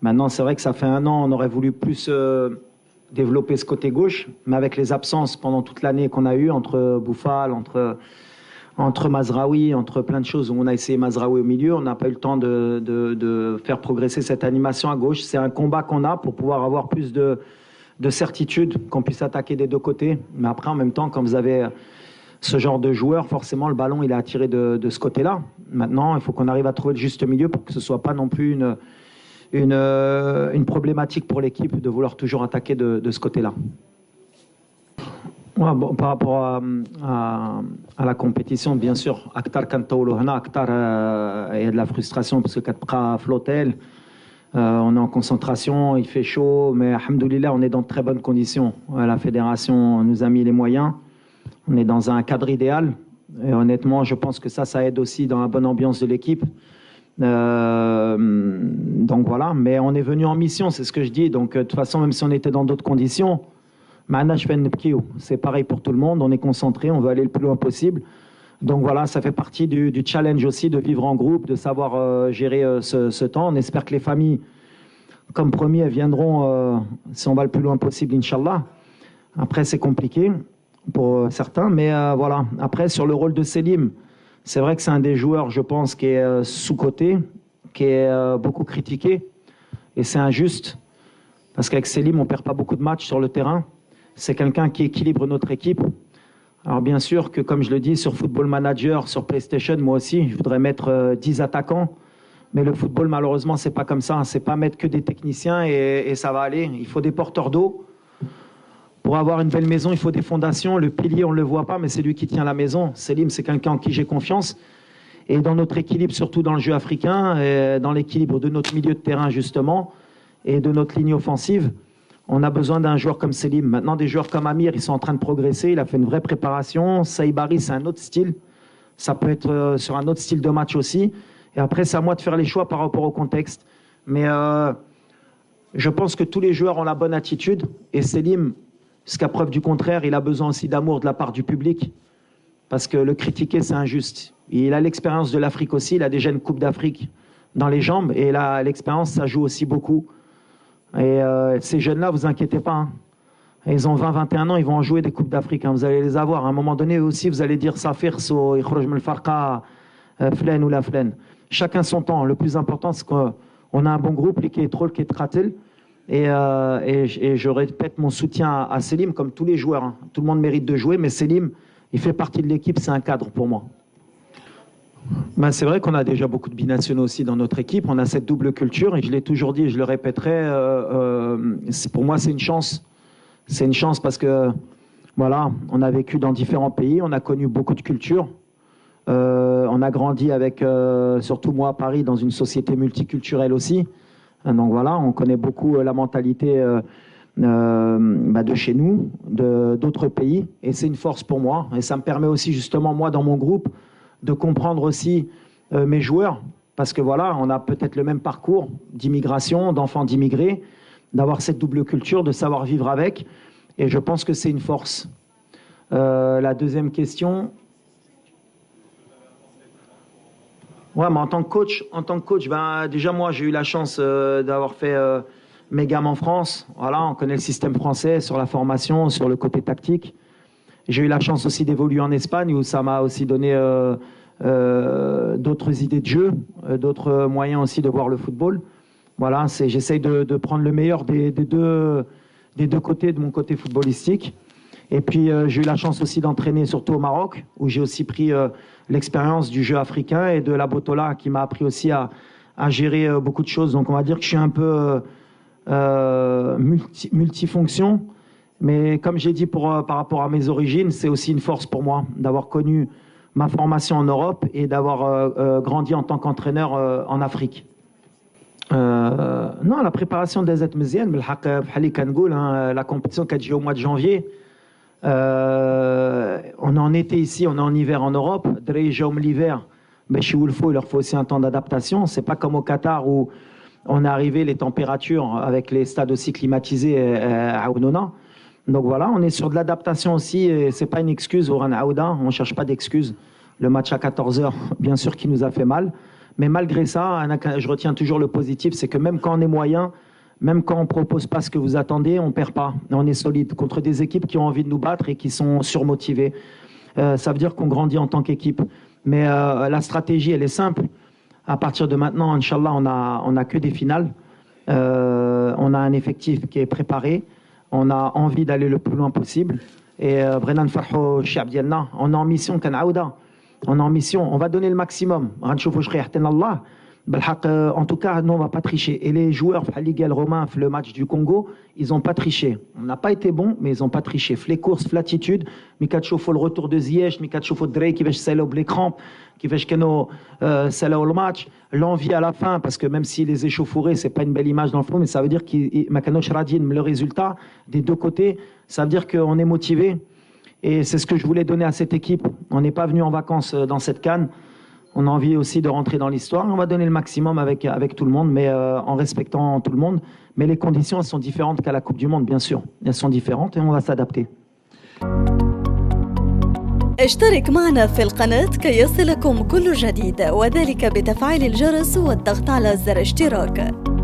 Maintenant, c'est vrai que ça fait un an, on aurait voulu plus développer ce côté gauche, mais avec les absences pendant toute l'année qu'on a eu entre Bouffal, entre Mazraoui, entre plein de choses où on a essayé Mazraoui au milieu, on n'a pas eu le temps de faire progresser cette animation à gauche. C'est un combat qu'on a pour pouvoir avoir plus de certitude, qu'on puisse attaquer des deux côtés. Mais après, en même temps, quand vous avez ce genre de joueur, forcément, le ballon, il est attiré de ce côté-là. Maintenant, il faut qu'on arrive à trouver le juste milieu pour que ce ne soit pas non plus une problématique pour l'équipe de vouloir toujours attaquer de ce côté-là. Ouais, bon, par rapport à la compétition, bien sûr, Akhtar Kantaoulouhana, Akhtar, il y a de la frustration parce que Katpra flottel, on est en concentration, il fait chaud, mais alhamdoulilah, on est dans de très bonnes conditions. La fédération nous a mis les moyens, on est dans un cadre idéal, et honnêtement, je pense que ça aide aussi dans la bonne ambiance de l'équipe. Donc voilà, mais on est venu en mission, c'est ce que je dis. Donc de toute façon, même si on était dans d'autres conditions, c'est pareil pour tout le monde, on est concentré, on veut aller le plus loin possible. Donc voilà, ça fait partie du challenge aussi de vivre en groupe, de savoir gérer ce temps. On espère que les familles, comme promis, elles viendront si on va le plus loin possible, Inch'Allah. Après, c'est compliqué pour certains, mais voilà. Après, sur le rôle de Selim, c'est vrai que c'est un des joueurs, je pense, qui est sous-coté, qui est beaucoup critiqué. Et c'est injuste, parce qu'avec Selim, on ne perd pas beaucoup de matchs sur le terrain. C'est quelqu'un qui équilibre notre équipe. Alors bien sûr que, comme je le dis, sur Football Manager, sur PlayStation, moi aussi, je voudrais mettre 10 attaquants. Mais le football, malheureusement, c'est pas comme ça. C'est pas mettre que des techniciens et ça va aller. Il faut des porteurs d'eau. Pour avoir une belle maison, il faut des fondations. Le pilier, on ne le voit pas, mais c'est lui qui tient la maison. Selim, c'est quelqu'un en qui j'ai confiance. Et dans notre équilibre, surtout dans le jeu africain, et dans l'équilibre de notre milieu de terrain, justement, et de notre ligne offensive, on a besoin d'un joueur comme Selim. Maintenant, des joueurs comme Amir, ils sont en train de progresser. Il a fait une vraie préparation. Saïbari, c'est un autre style. Ça peut être sur un autre style de match aussi. Et après, c'est à moi de faire les choix par rapport au contexte. Mais je pense que tous les joueurs ont la bonne attitude. Et Selim, jusqu'à preuve du contraire, il a besoin aussi d'amour de la part du public. Parce que le critiquer, c'est injuste. Il a l'expérience de l'Afrique aussi. Il a déjà une Coupe d'Afrique dans les jambes. Et là, l'expérience, ça joue aussi beaucoup. Et ces jeunes-là, vous inquiétez pas. Hein. Ils ont 20-21 ans, ils vont en jouer des Coupes d'Afrique. Hein. Vous allez les avoir. À un moment donné, aussi, vous allez dire Safir, So, Ikhroj Mel Farqa, Flen ou la Flen. Chacun son temps. Le plus important, c'est qu'on a un bon groupe, qui est trop, qui est Tratel. Et je répète mon soutien à Selim, comme tous les joueurs. Hein. Tout le monde mérite de jouer, mais Selim, il fait partie de l'équipe, c'est un cadre pour moi. Ben, c'est vrai qu'on a déjà beaucoup de binationaux aussi dans notre équipe. On a cette double culture et je l'ai toujours dit et je le répéterai. Pour moi, c'est une chance. C'est une chance parce que voilà, on a vécu dans différents pays, on a connu beaucoup de cultures. On a grandi avec, surtout moi à Paris, dans une société multiculturelle aussi. Donc voilà, on connaît beaucoup la mentalité de chez nous, d'autres pays. Et c'est une force pour moi. Et ça me permet aussi justement, moi, dans mon groupe, de comprendre aussi mes joueurs, parce que voilà, on a peut-être le même parcours d'immigration, d'enfants d'immigrés, d'avoir cette double culture, de savoir vivre avec, et je pense que c'est une force. La deuxième question. Ouais, mais en tant que coach, ben, déjà moi j'ai eu la chance d'avoir fait mes gammes en France. Voilà, on connaît le système français sur la formation, sur le côté tactique. J'ai eu la chance aussi d'évoluer en Espagne où ça m'a aussi donné d'autres idées de jeu, d'autres moyens aussi de voir le football. Voilà, j'essaye de prendre le meilleur des deux côtés de mon côté footballistique. Et puis j'ai eu la chance aussi d'entraîner surtout au Maroc où j'ai aussi pris l'expérience du jeu africain et de la Botola qui m'a appris aussi à gérer beaucoup de choses. Donc on va dire que je suis un peu multifonction. Mais comme j'ai dit par rapport à mes origines, c'est aussi une force pour moi d'avoir connu ma formation en Europe et d'avoir grandi en tant qu'entraîneur en Afrique. Non, la préparation des Mziane, la compétition qui a au mois de janvier, on est en été ici, on est en hiver en Europe. L'hiver, mais chez Woulfo, il leur faut aussi un temps d'adaptation. C'est pas comme au Qatar où on est arrivé, les températures avec les stades aussi climatisés à Ounona. Donc voilà, on est sur de l'adaptation aussi et c'est pas une excuse au Ran Aouda, on cherche pas d'excuses. Le match à 14h, bien sûr, qui nous a fait mal, Mais malgré ça, je retiens toujours le positif, c'est que même quand on est moyen, même quand on ne propose pas ce que vous attendez, on ne perd pas. On est solide contre des équipes qui ont envie de nous battre et qui sont surmotivées. Ça veut dire qu'on grandit en tant qu'équipe. Mais la stratégie, elle est simple. À partir de maintenant, Inch'Allah, on a que des finales. On a un effectif qui est préparé. On a envie d'aller le plus loin possible. Et Brennan Farho, Chiab Dialna, on est en mission, on est en mission, on va donner le maximum. En tout cas, nous, on ne va pas tricher. Et les joueurs, Ligue Romain, le match du Congo, ils n'ont pas triché. On n'a pas été bons, mais ils n'ont pas triché. Les courses, l'attitude, Mikachofo, le retour de Ziyech, Mikachofo Drey, qui va se les crampes, qui va se le match, l'envie à la fin, parce que même s'il les échauffourés, ce n'est pas une belle image dans le fond, mais ça veut dire que le résultat des deux côtés, ça veut dire qu'on est motivé. Et c'est ce que je voulais donner à cette équipe. On n'est pas venu en vacances dans cette CAN. On a envie aussi de rentrer dans l'histoire. On va donner le maximum avec tout le monde, mais en respectant tout le monde. Mais les conditions, elles sont différentes qu'à la Coupe du Monde, bien sûr. Elles sont différentes et on va s'adapter. اشترك معنا في القناة كي يصلكم كل جديد، وذلك بتفعيل الجرس والضغط على زر اشتراك.